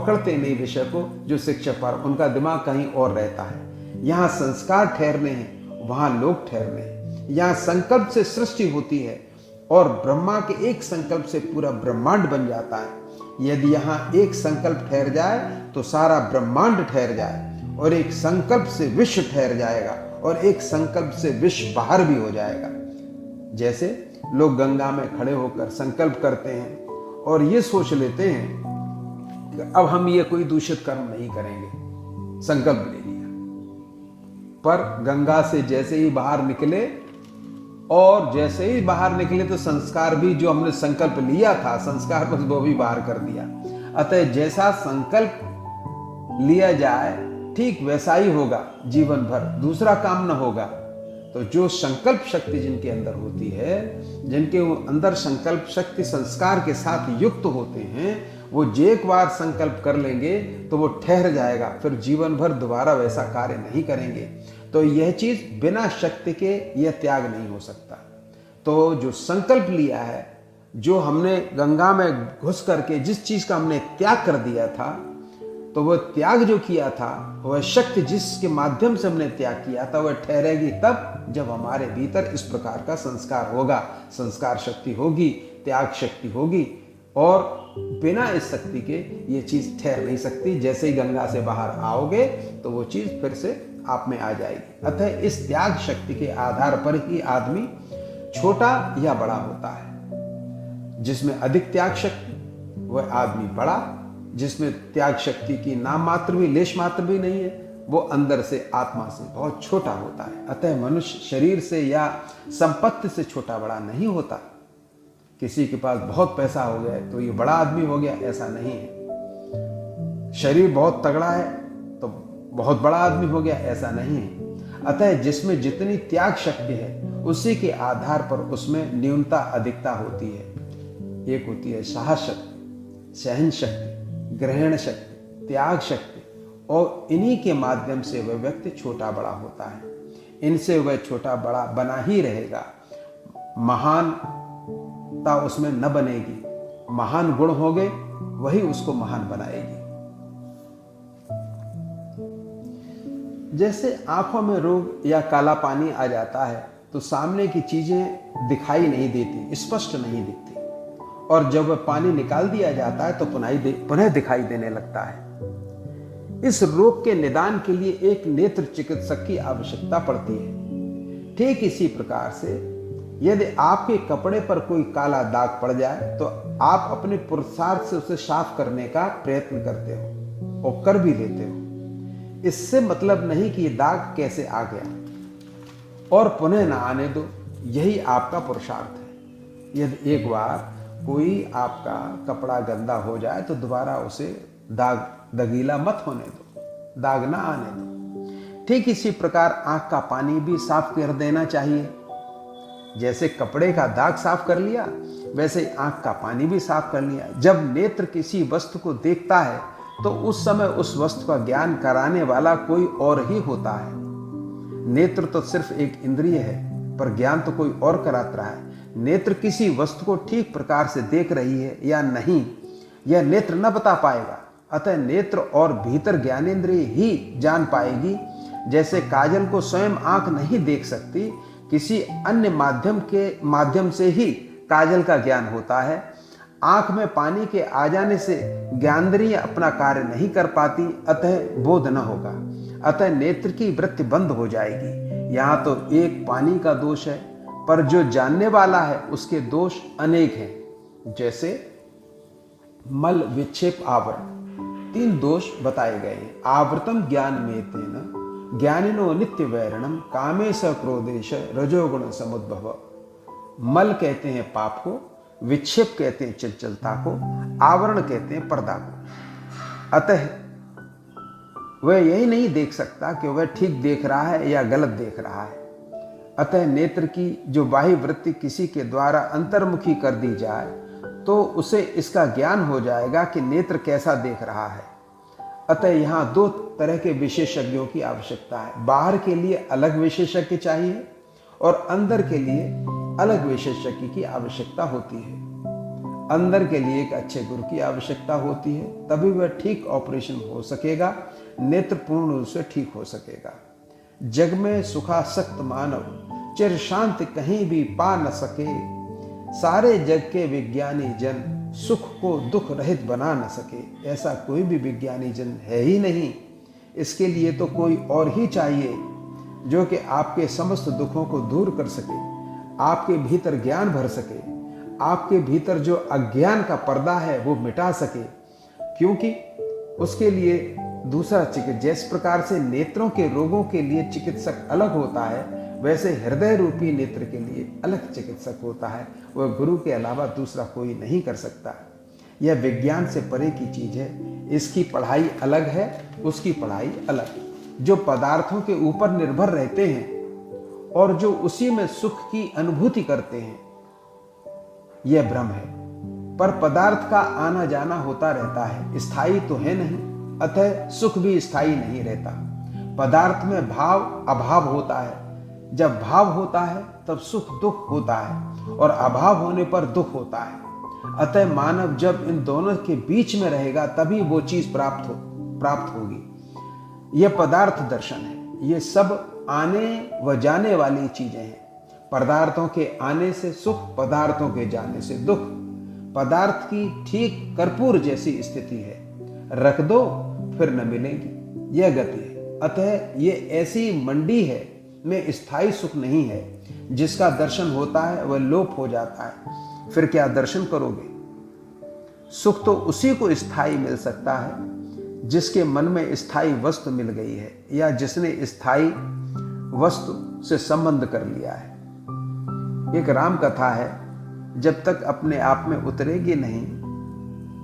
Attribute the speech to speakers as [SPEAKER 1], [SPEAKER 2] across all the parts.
[SPEAKER 1] पकड़ते नहीं विषय को जो शिक्षक पर, उनका दिमाग कहीं और रहता है। यहाँ संस्कार ठहरने हैं, वहाँ लोग ठहरने हैं। यहाँ संकल्प से सृष्टि होती है और ब्रह्मा के एक संकल्प से पूरा ब्रह्मांड बन जाता है। यदि यहाँ एक संकल्प ठहर जाए तो सारा ब्रह्मांड ठहर जाए, और एक संकल्प से विश्व ठहर जाएगा, और एक संकल्प से विश्व बाहर भी हो जाएगा। जैसे लोग गंगा में खड़े होकर संकल्प करते हैं और ये सोच लेते हैं कि अब हम ये कोई दूषित कर्म नहीं करेंगे, संकल्प ले लिया, पर गंगा से जैसे ही बाहर निकले, और जैसे ही बाहर निकले तो संस्कार भी जो हमने संकल्प लिया था, संस्कार बस वो भी बाहर कर दिया। अतः जैसा संकल्प लिया जाए ठीक वैसा ही होगा जीवन भर, दूसरा काम न होगा। तो जो संकल्प शक्ति जिनके अंदर होती है, जिनके अंदर संकल्प शक्ति संस्कार के साथ युक्त होते हैं, वो एक बार संकल्प कर लेंगे तो वो ठहर जाएगा, फिर जीवन भर दोबारा वैसा कार्य नहीं करेंगे। तो यह चीज बिना शक्ति के यह त्याग नहीं हो सकता। तो जो संकल्प लिया है, जो हमने गंगा में घुस करके जिस चीज का हमने त्याग कर दिया था, तो वह त्याग जो किया था, वह शक्ति जिसके माध्यम से हमने त्याग किया था, वह ठहरेगी तब जब हमारे भीतर इस प्रकार का संस्कार होगा, संस्कार शक्ति होगी, त्याग शक्ति होगी। और बिना इस शक्ति के ये चीज ठहर नहीं सकती। जैसे ही गंगा से बाहर आओगे तो वो चीज फिर से आप में आ जाएगी। अतः इस त्याग शक्ति के आधार पर ही आदमी छोटा या बड़ा होता है। जिसमें अधिक त्याग शक्ति वह आदमी बड़ा, जिसमें त्याग शक्ति की नाम मात्र भी, लेश मात्र भी नहीं है, वो अंदर से आत्मा से बहुत छोटा होता है। अतः मनुष्य शरीर से या संपत्ति से छोटा बड़ा नहीं होता। किसी के पास बहुत पैसा हो गया तो ये बड़ा आदमी हो गया, ऐसा नहीं है। शरीर बहुत तगड़ा है तो बहुत बड़ा आदमी हो गया, ऐसा नहीं है। अतः जिसमें जितनी त्याग शक्ति है उसी के आधार पर उसमें न्यूनता अधिकता होती है। एक होती है साहस शक्ति, सहन शक्ति, ग्रहण शक्ति, त्याग शक्ति, और इन्हीं के माध्यम से वह व्यक्ति छोटा बड़ा होता है। इनसे वह छोटा बड़ा बना ही रहेगा, महानता उसमें न बनेगी। महान गुण होंगे वही उसको महान बनाएगी। जैसे आंखों में रोग या काला पानी आ जाता है तो सामने की चीजें दिखाई नहीं देती, स्पष्ट नहीं दिखती, और जब वह पानी निकाल दिया जाता है तो पुनः दिखाई देने लगता है। इस रोग के निदान के लिए एक नेत्र चिकित्सक की आवश्यकता पड़ती है। ठीक इसी प्रकार से यदि आपके कपड़े पर कोई काला दाग पड़ जाए तो आप अपने पुरुषार्थ से उसे साफ करने का प्रयत्न करते हो और कर भी लेते हो। इससे मतलब नहीं कि ये दाग कैसे आ गया और पुनः ना आने दो, यही आपका पुरुषार्थ है। यदि एक बार कोई आपका कपड़ा गंदा हो जाए तो दोबारा उसे दगीला मत होने दो, दाग ना आने दो। ठीक इसी प्रकार आंख का पानी भी साफ कर देना चाहिए। जैसे कपड़े का दाग साफ कर लिया, वैसे आंख का पानी भी साफ कर लिया। जब नेत्र किसी वस्तु को देखता है तो उस समय उस वस्तु का ज्ञान कराने वाला कोई और ही होता है। नेत्र तो सिर्फ एक इंद्रिय है, पर ज्ञान तो कोई और कराता रहा है। नेत्र किसी वस्तु को ठीक प्रकार से देख रही है या नहीं, यह नेत्र न बता पाएगा। अतः नेत्र और भीतर ज्ञानेंद्रिय ही जान पाएगी। जैसे काजल को स्वयं आंख नहीं देख सकती, किसी अन्य माध्यम से ही काजल का ज्ञान होता है। आंख में पानी के आ जाने से ज्ञानेंद्रिय अपना कार्य नहीं कर पाती, अतः बोध न होगा। अतः नेत्र की वृत्ति बंद हो जाएगी। यहाँ तो एक पानी का दोष है, पर जो जानने वाला है उसके दोष अनेक हैं। जैसे मल, विक्षेप, आवरण, 3 दोष बताए गए हैं। आवृतम ज्ञान में तेन ज्ञानिनो नित्य वैरणम कामेश क्रोधेश रजोगुण समुद्भव। मल कहते हैं पाप को, विक्षेप कहते हैं चंचलता को, आवरण कहते हैं पर्दा को। अतः वह यही नहीं देख सकता कि वह ठीक देख रहा है या गलत देख रहा है। अतः नेत्र की जो बाह्य वृत्ति किसी के द्वारा अंतर्मुखी कर दी जाए तो उसे इसका ज्ञान हो जाएगा कि नेत्र कैसा देख रहा है। अतः यहाँ 2 तरह के विशेषज्ञों की आवश्यकता है। बाहर के लिए अलग विशेषज्ञ चाहिए और अंदर के लिए अलग विशेषज्ञ की आवश्यकता होती है। अंदर के लिए एक अच्छे गुरु की आवश्यकता होती है, तभी वह ठीक ऑपरेशन हो सकेगा, नेत्र पूर्ण रूप से ठीक हो सकेगा। जग में सुखासक्त मानव चिर शांति कहीं भी पा न सके, सारे जग के विज्ञानी जन सुख को दुख रहित बना न सके। ऐसा कोई भी विज्ञानी जन है ही नहीं। इसके लिए तो कोई और ही चाहिए जो कि आपके समस्त दुखों को दूर कर सके, आपके भीतर ज्ञान भर सके, आपके भीतर जो अज्ञान का पर्दा है वो मिटा सके। क्योंकि उसके लिए दूसरा चिकित्सक, जिस प्रकार से नेत्रों के रोगों के लिए चिकित्सक अलग होता है, वैसे हृदय रूपी नेत्र के लिए अलग चिकित्सक होता है। वह गुरु के अलावा दूसरा कोई नहीं कर सकता। यह विज्ञान से परे की चीज है। इसकी पढ़ाई अलग है, उसकी पढ़ाई अलग। जो पदार्थों के ऊपर निर्भर रहते हैं और जो उसी में सुख की अनुभूति करते हैं, यह भ्रम है। पर पदार्थ का आना जाना होता रहता है, स्थायी तो है नहीं, अतः सुख भी स्थायी नहीं रहता। पदार्थ में भाव अभाव होता है। जब भाव होता है तब सुख दुख होता है और अभाव होने पर दुख होता है। अतः मानव जब इन दोनों के बीच में रहेगा तभी वो चीज प्राप्त होगी। यह पदार्थ दर्शन है। ये सब आने व जाने वाली चीजें हैं। पदार्थों के आने से सुख, पदार्थों के जाने से दुख। पदार्थ की ठीक कर्पूर जैसी स्थिति है, रख दो फिर न मिलेगी, यह गति है। अतः ये ऐसी मंडी है में स्थायी सुख नहीं है। जिसका दर्शन होता है वह लोप हो जाता है, फिर क्या दर्शन करोगे? सुख तो उसी को स्थायी मिल सकता है जिसके मन में स्थायी वस्तु मिल गई है या जिसने स्थायी वस्तु से संबंध कर लिया है। एक राम कथा है, जब तक अपने आप में उतरेगी नहीं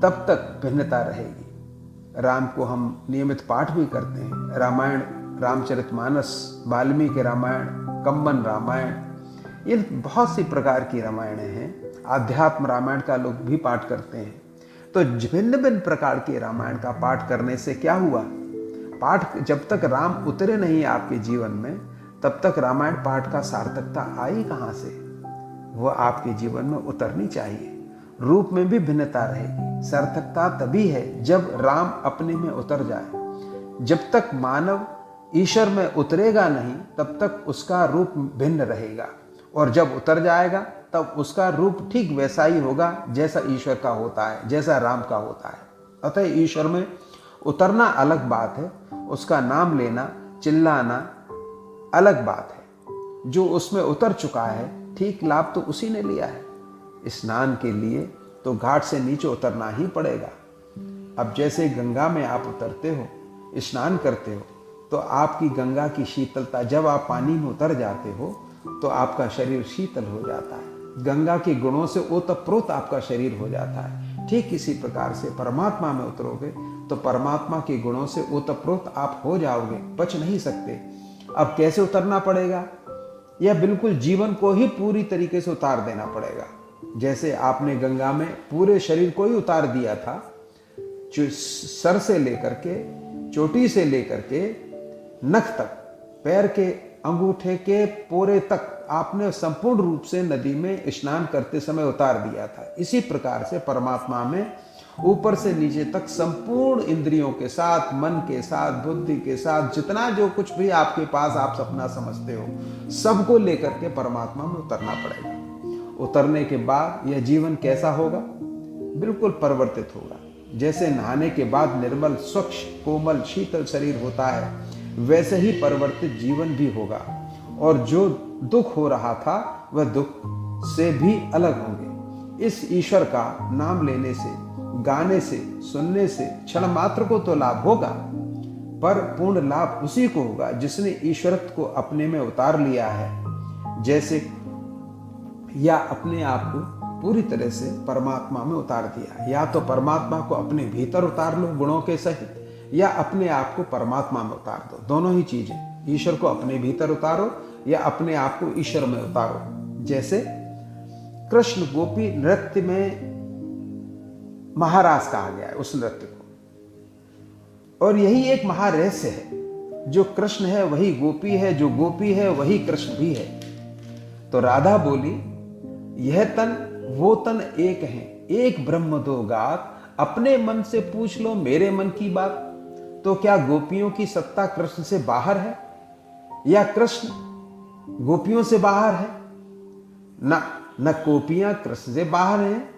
[SPEAKER 1] तब तक भिन्नता रहेगी। राम को हम नियमित पाठ भी करते हैं। रामायण, रामचरितमानस, वाल्मीकि रामायण, कंबन रामायण, ये बहुत सी प्रकार की रामायणें हैं। आध्यात्म रामायण का लोग भी पाठ करते हैं। तो भिन्न भिन्न प्रकार के रामायण का पाठ करने से क्या हुआ? पाठ जब तक राम उतरे नहीं आपके जीवन में, तब तक रामायण पाठ का सार्थकता आई कहाँ से? वह आपके जीवन में उतरनी चाहिए। रूप में भी भिन्नता रहेगी। सार्थकता तभी है जब राम अपने में उतर जाए। जब तक मानव ईश्वर में उतरेगा नहीं तब तक उसका रूप भिन्न रहेगा, और जब उतर जाएगा तब उसका रूप ठीक वैसा ही होगा जैसा ईश्वर का होता है, जैसा राम का होता है। अतः ईश्वर में उतरना अलग बात है, उसका नाम लेना, चिल्लाना अलग बात है। जो उसमें उतर चुका है, ठीक लाभ तो उसी ने लिया है। स्नान के लिए तो घाट से नीचे उतरना ही पड़ेगा। अब जैसे गंगा में आप उतरते हो, स्नान करते हो, तो आपकी गंगा की शीतलता, जब आप पानी में उतर जाते हो तो आपका शरीर शीतल हो जाता है। गंगा के गुणों से ओतप्रोत आपका शरीर हो जाता है। ठीक इसी प्रकार से परमात्मा में उतरोगे तो परमात्मा के गुणों से ओतप्रोत आप हो जाओगे, बच नहीं सकते। अब कैसे उतरना पड़ेगा? यह बिल्कुल जीवन को ही पूरी तरीके से उतार देना पड़ेगा। जैसे आपने गंगा में पूरे शरीर को ही उतार दिया था, सर से लेकर के, चोटी से लेकर के नख तक, पैर के अंगूठे के पोरे तक आपने संपूर्ण रूप से नदी में स्नान करते समय उतार दिया था। इसी प्रकार से परमात्मा में ऊपर से नीचे तक संपूर्ण इंद्रियों के साथ, मन के साथ, बुद्धि के साथ, जितना जो कुछ भी आपके पास आप सपना समझते हो, सबको लेकर के परमात्मा में उतरना पड़ेगा। उतरने के बाद यह जीवन कैसा होगा? बिल्कुल परिवर्तित होगा। जैसे नहाने के बाद निर्मल, स्वच्छ, कोमल, शीतल शरीर होता है, वैसे ही परिवर्तित जीवन भी होगा। और जो दुख हो रहा था वह दुख से भी अलग होंगे। इस ईश्वर का नाम लेने से, गाने से, सुनने से क्षण मात्र को तो लाभ होगा, पर पूर्ण लाभ उसी को होगा जिसने ईश्वरत्व को अपने में उतार लिया है। जैसे या अपने आप को पूरी तरह से परमात्मा में उतार दिया। या तो परमात्मा को अपने भीतर उतार लो गुणों के सहित, या अपने आप को परमात्मा में उतार दो। दोनों ही चीजें, ईश्वर को अपने भीतर उतारो या अपने आप को ईश्वर में उतारो। जैसे कृष्ण गोपी नृत्य में महारास कहा गया है उस नृत्य को, और यही एक महारहस्य है। जो कृष्ण है वही गोपी है, जो गोपी है वही कृष्ण भी है। तो राधा बोली, यह तन वो तन एक है, एक ब्रह्म दो गात, अपने मन से पूछ लो मेरे मन की बात। तो क्या गोपियों की सत्ता कृष्ण से बाहर है, या कृष्ण गोपियों से बाहर है? न गोपियां कृष्ण से बाहर हैं,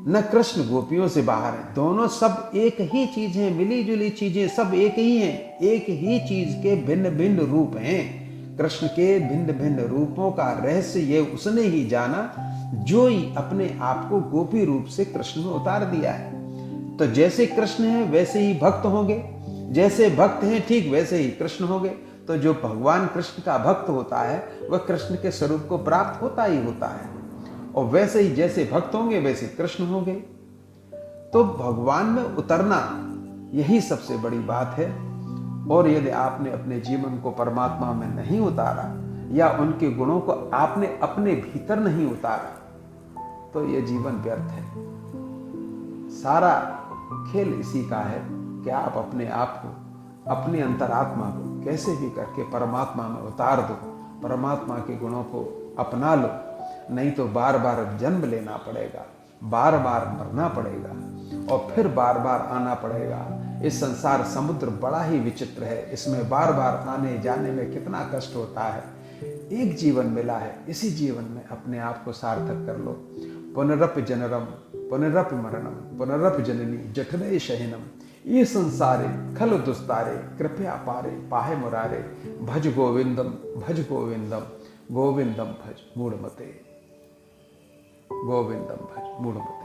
[SPEAKER 1] न कृष्ण गोपियों से बाहर है। दोनों सब एक ही चीज हैं, मिली जुली चीजें सब एक ही हैं। एक ही चीज के भिन्न भिन्न रूप हैं। कृष्ण के भिन्न भिन्न रूपों का रहस्य ये उसने ही जाना जो ही अपने आप को गोपी रूप से कृष्ण में उतार दिया है। तो जैसे कृष्ण है वैसे ही भक्त होंगे, जैसे भक्त हैं ठीक वैसे ही कृष्ण होंगे। तो जो भगवान कृष्ण का भक्त होता है वह कृष्ण के स्वरूप को प्राप्त होता ही होता है, और वैसे ही जैसे भक्त होंगे वैसे कृष्ण होंगे। तो भगवान में उतरना यही सबसे बड़ी बात है। और यदि आपने अपने जीवन को परमात्मा में नहीं उतारा, या उनके गुणों को आपने अपने भीतर नहीं उतारा, तो यह जीवन व्यर्थ है। सारा खेल इसी का है कि आप अपने आप को, अपनी अंतरात्मा को कैसे भी करके परमात्मा में उतार दो, परमात्मा के गुणों को अपना लो। नहीं तो बार बार जन्म लेना पड़ेगा, बार बार मरना पड़ेगा, और फिर बार बार आना पड़ेगा। इस संसार समुद्र बड़ा ही विचित्र है, इसमें बार बार आने जाने में कितना कष्ट होता है। एक जीवन मिला है, इसी जीवन में अपने आप को सार्थक कर लो। पुनरपि जनरम पुनरपि मरणम पुनरपि जननी जठरे शयनम, ये संसारे खल दुस्तारे कृपया पारे पाहे मुरारे, भज गोविंदम भज गोविंदम गोविंदम भज मूढ़मते, गोविंदम भज मूढ़मते।